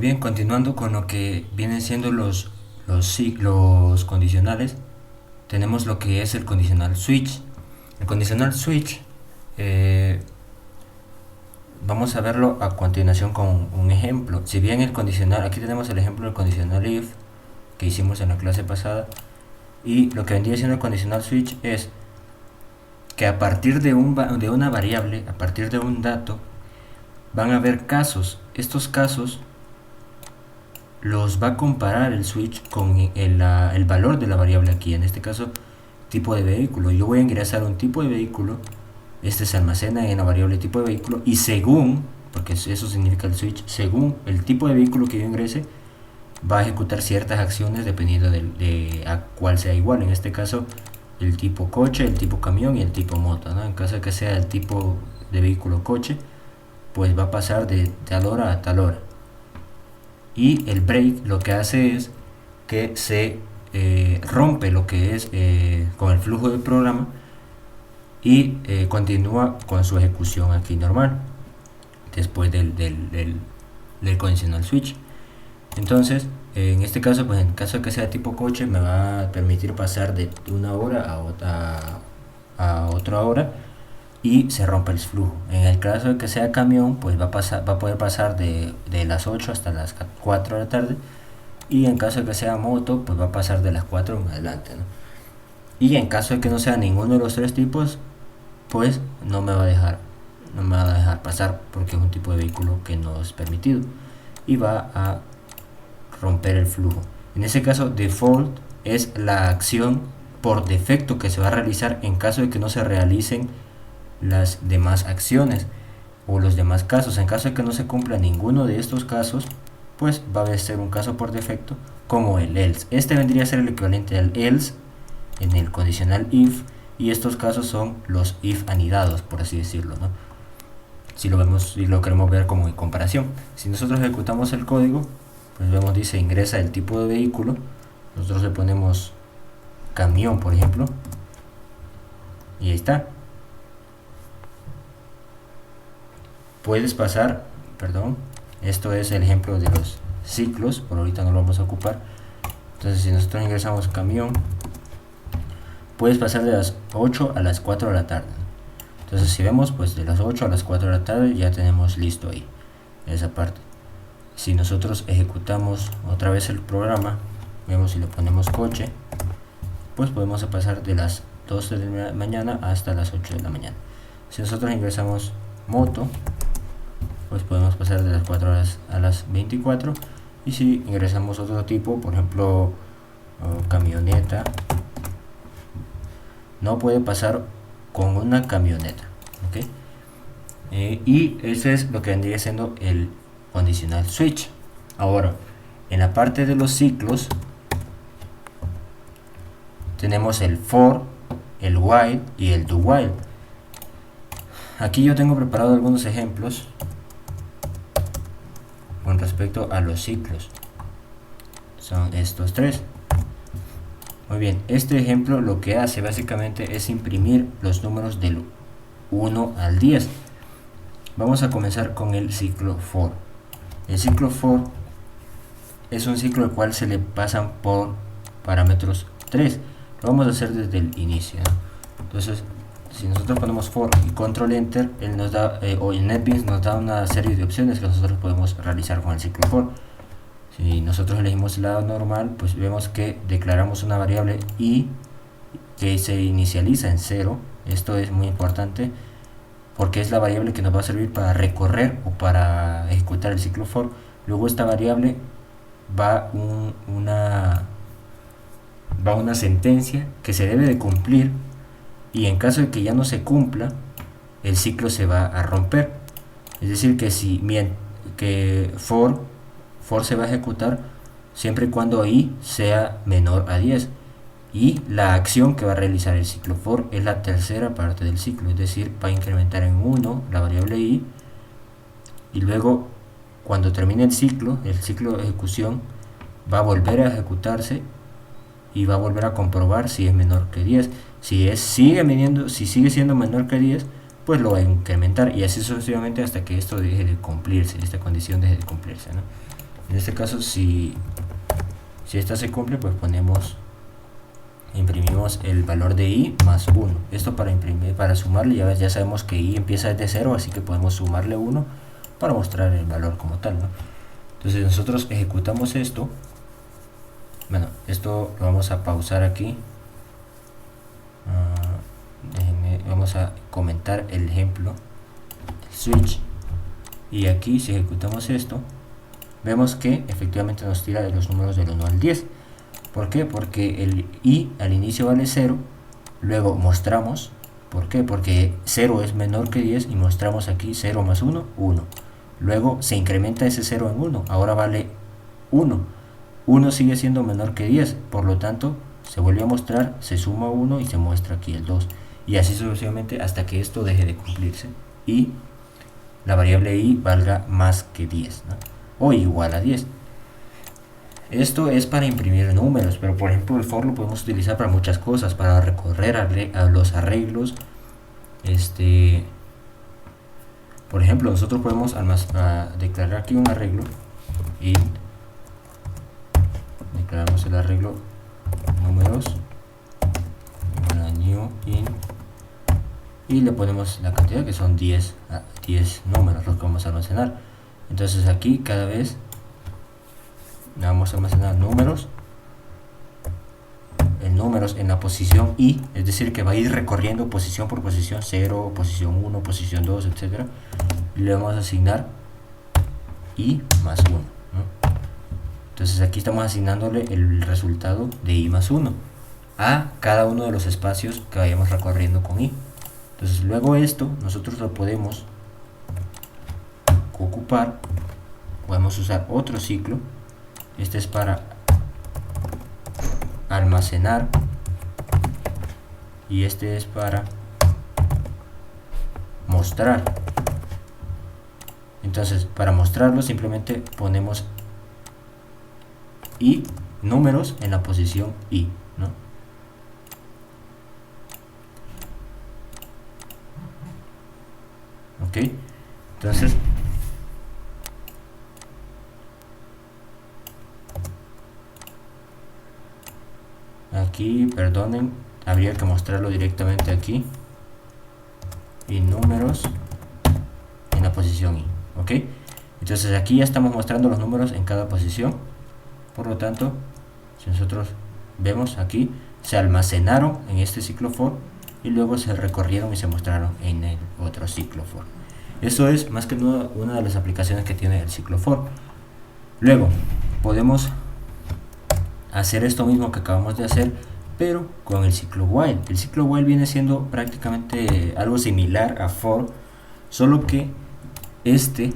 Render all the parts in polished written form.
bien, continuando con lo que vienen siendo los condicionales, tenemos lo que es el condicional switch. El condicional switch, eh, vamos a verlo a continuación con un ejemplo. Si bien el condicional, aquí tenemos el ejemplo del condicional if que hicimos en la clase pasada, y lo que vendría siendo el condicional switch es que a partir de una variable, a partir de un dato, van a haber casos. Estos casos los va a comparar el switch con el valor de la variable aquí, en este caso tipo de vehículo. Yo voy a ingresar un tipo de vehículo, este se almacena en la variable tipo de vehículo, y según, porque eso significa el switch, según el tipo de vehículo que yo ingrese, va a ejecutar ciertas acciones dependiendo de a cuál sea igual. En este caso el tipo coche, el tipo camión y el tipo moto, ¿no? En caso de que sea el tipo de vehículo coche, pues va a pasar de tal hora a tal hora. Y el break lo que hace es que se rompe lo que es con el flujo del programa y continúa con su ejecución aquí normal después del conditional switch. Entonces, en este caso, pues en caso de que sea tipo coche, me va a permitir pasar de una hora a otra hora y se rompe el flujo. En el caso de que sea camión, pues va a poder pasar de las 8 hasta las 4 de la tarde, y en caso de que sea moto, pues va a pasar de las 4 en adelante, ¿no? Y en caso de que no sea ninguno de los tres tipos, pues no me va a dejar pasar, porque es un tipo de vehículo que no es permitido y va a romper el flujo. En ese caso, default es la acción por defecto que se va a realizar en caso de que no se realicen las demás acciones o los demás casos. En caso de que no se cumpla ninguno de estos casos, pues va a ser un caso por defecto como el else. Este vendría a ser el equivalente al else en el condicional if, y estos casos son los if anidados, por así decirlo, ¿no? Si lo queremos ver como en comparación, si nosotros ejecutamos el código, pues vemos, dice ingresa el tipo de vehículo, nosotros le ponemos camión, por ejemplo, y ahí está. Puedes pasar, perdón, esto es el ejemplo de los ciclos, por ahorita no lo vamos a ocupar. Entonces, si nosotros ingresamos camión, puedes pasar de las 8 a las 4 de la tarde. Entonces, si vemos, pues de las 8 a las 4 de la tarde ya tenemos listo ahí esa parte. Si nosotros ejecutamos otra vez el programa, vemos si le ponemos coche, pues podemos pasar de las 12 de la mañana hasta las 8 de la mañana. Si nosotros ingresamos moto, pues podemos pasar de las 4 horas a las 24. Y si ingresamos otro tipo, por ejemplo camioneta, no puede pasar con una camioneta, ¿ok? Y ese es lo que vendría siendo el conditional switch. Ahora, en la parte de los ciclos tenemos el for, el while y el do while. Aquí yo tengo preparado algunos ejemplos con respecto a los ciclos. Son estos tres. Muy bien, este ejemplo lo que hace básicamente es imprimir los números del 1 al 10. Vamos a comenzar con el ciclo for. El ciclo for es un ciclo el cual se le pasan por parámetros 3. Lo vamos a hacer desde el inicio, ¿no? Entonces, si nosotros ponemos for y control enter, él nos da, o en NetBeans nos da una serie de opciones que nosotros podemos realizar con el ciclo for. Si nosotros elegimos el lado normal, pues vemos que declaramos una variable i que se inicializa en 0. Esto es muy importante porque es la variable que nos va a servir para recorrer o para ejecutar el ciclo for. Luego esta variable va una sentencia que se debe de cumplir, y en caso de que ya no se cumpla, el ciclo se va a romper. Es decir, que for se va a ejecutar siempre y cuando i sea menor a 10, y la acción que va a realizar el ciclo for es la tercera parte del ciclo, es decir, va a incrementar en 1 la variable i, y luego cuando termine el ciclo de ejecución va a volver a ejecutarse y va a volver a comprobar si es menor que 10. Si sigue siendo menor que 10, pues lo va a incrementar, y así sucesivamente hasta que esto deje de cumplirse, esta condición deje de cumplirse, ¿no? En este caso, si esta se cumple, pues imprimimos el valor de i más 1. Esto para sumarle, ya sabemos que i empieza desde 0, así que podemos sumarle 1 para mostrar el valor como tal, ¿no? Entonces nosotros ejecutamos esto. Bueno, esto lo vamos a pausar aquí. Vamos a comentar el ejemplo, el switch, y aquí si ejecutamos esto, vemos que efectivamente nos tira de los números del 1 al 10. ¿Por qué? Porque el i al inicio vale 0, luego mostramos, ¿por qué? Porque 0 es menor que 10 y mostramos aquí 0 más 1, 1. Luego se incrementa ese 0 en 1, ahora vale 1. 1 sigue siendo menor que 10, por lo tanto se vuelve a mostrar, se suma 1 y se muestra aquí el 2. Y así sucesivamente hasta que esto deje de cumplirse y la variable i valga más que 10, ¿no? O igual a 10. Esto es para imprimir números, pero por ejemplo el for lo podemos utilizar para muchas cosas, para recorrer a los arreglos. Por ejemplo, nosotros podemos declarar aquí un arreglo y declaramos el arreglo números new int y le ponemos la cantidad, que son 10 números los que vamos a almacenar. Entonces aquí cada vez vamos a almacenar números en la posición i, es decir que va a ir recorriendo posición por posición, 0, posición 1, posición 2, etc. Y le vamos a asignar i más 1, ¿no? Entonces aquí estamos asignándole el resultado de i más 1 a cada uno de los espacios que vayamos recorriendo con i. Entonces luego esto nosotros lo podemos ocupar, podemos usar otro ciclo. Este es para almacenar y este es para mostrar. Entonces para mostrarlo simplemente ponemos i números en la posición i, ¿no? Ok, entonces aquí, perdonen, habría que mostrarlo directamente aquí y números en la posición i. Ok, entonces aquí ya estamos mostrando los números en cada posición. Por lo tanto, si nosotros vemos aquí, se almacenaron en este ciclo for y luego se recorrieron y se mostraron en el otro ciclo for. Eso es más que nada una de las aplicaciones que tiene el ciclo for. Luego podemos hacer esto mismo que acabamos de hacer, pero con el ciclo while. El ciclo while viene siendo prácticamente algo similar a for, solo que este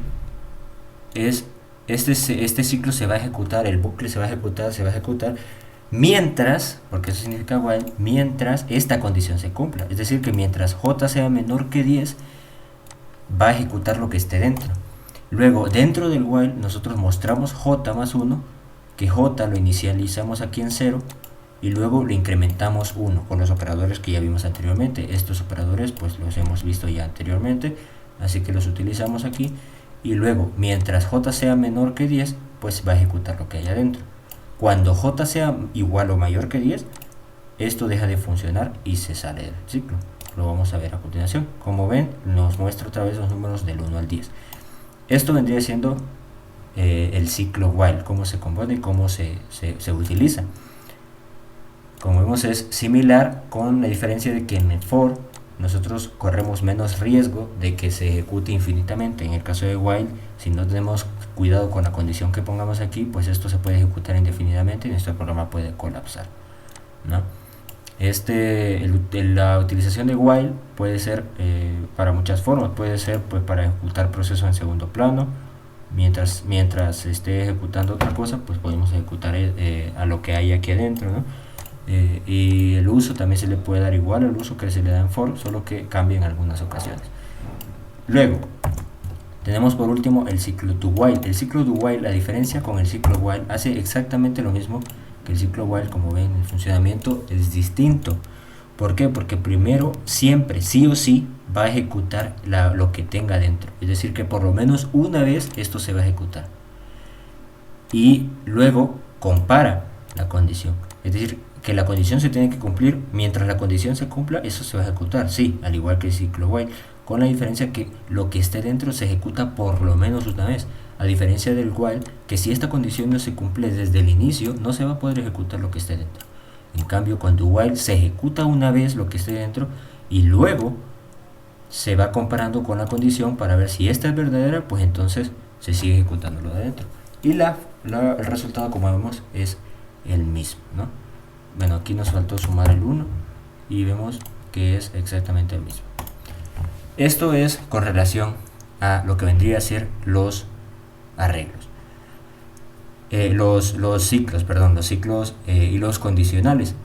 ciclo se va a ejecutar, el bucle se va a ejecutar mientras, porque eso significa while, mientras esta condición se cumpla. Es decir, que mientras j sea menor que 10, va a ejecutar lo que esté dentro. Luego, dentro del while, nosotros mostramos j más 1, que j lo inicializamos aquí en 0, y luego lo incrementamos 1 con los operadores que ya vimos anteriormente. Estos operadores pues los hemos visto ya anteriormente, así que los utilizamos aquí. Y luego, mientras j sea menor que 10, pues va a ejecutar lo que hay adentro. Cuando j sea igual o mayor que 10, esto deja de funcionar y se sale del ciclo. Lo vamos a ver a continuación. Como ven, nos muestra otra vez los números del 1 al 10. Esto vendría siendo el ciclo while, cómo se compone y cómo se utiliza. Como vemos, es similar, con la diferencia de que en el for nosotros corremos menos riesgo de que se ejecute infinitamente. En el caso de while, si no tenemos cuidado con la condición que pongamos aquí, pues esto se puede ejecutar indefinidamente y nuestro programa puede colapsar, ¿no? La utilización de while puede ser para muchas formas. Puede ser pues para ejecutar procesos en segundo plano. Mientras esté ejecutando otra cosa, pues podemos ejecutar a lo que hay aquí adentro, ¿no? Y el uso también se le puede dar igual al uso que se le da en for, solo que cambia en algunas ocasiones. Luego tenemos por último el ciclo do while. El ciclo do while, la diferencia con el ciclo while, hace exactamente lo mismo que el ciclo while. Como ven, el funcionamiento es distinto. ¿Por qué? Porque primero, siempre, sí o sí, va a ejecutar lo que tenga dentro. Es decir, que por lo menos una vez esto se va a ejecutar. y luego compara la condición. Es decir, que la condición se tiene que cumplir. Mientras la condición se cumpla, eso se va a ejecutar, sí, al igual que el ciclo while, con la diferencia que lo que esté dentro se ejecuta por lo menos una vez, a diferencia del while, que si esta condición no se cumple desde el inicio, no se va a poder ejecutar lo que esté dentro. En cambio, cuando while se ejecuta una vez lo que esté dentro y luego se va comparando con la condición para ver si esta es verdadera, pues entonces se sigue ejecutando lo de dentro. Y el resultado, como vemos, es el mismo, ¿no? Bueno, aquí nos faltó sumar el 1 y vemos que es exactamente el mismo. Esto es con relación a lo que vendría a ser los arreglos. Los ciclos y los condicionales.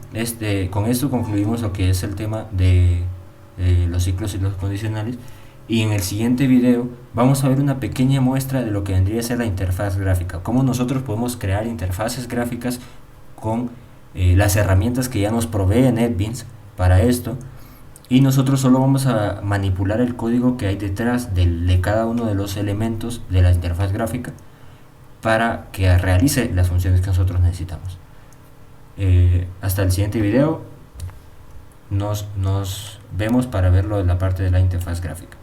Con esto concluimos lo que es el tema de los ciclos y los condicionales, y en el siguiente video vamos a ver una pequeña muestra de lo que vendría a ser la interfaz gráfica, cómo nosotros podemos crear interfaces gráficas con las herramientas que ya nos provee NetBeans para esto, y nosotros solo vamos a manipular el código que hay detrás de cada uno de los elementos de la interfaz gráfica para que realice las funciones que nosotros necesitamos. Hasta el siguiente video. Nos vemos para verlo en la parte de la interfaz gráfica.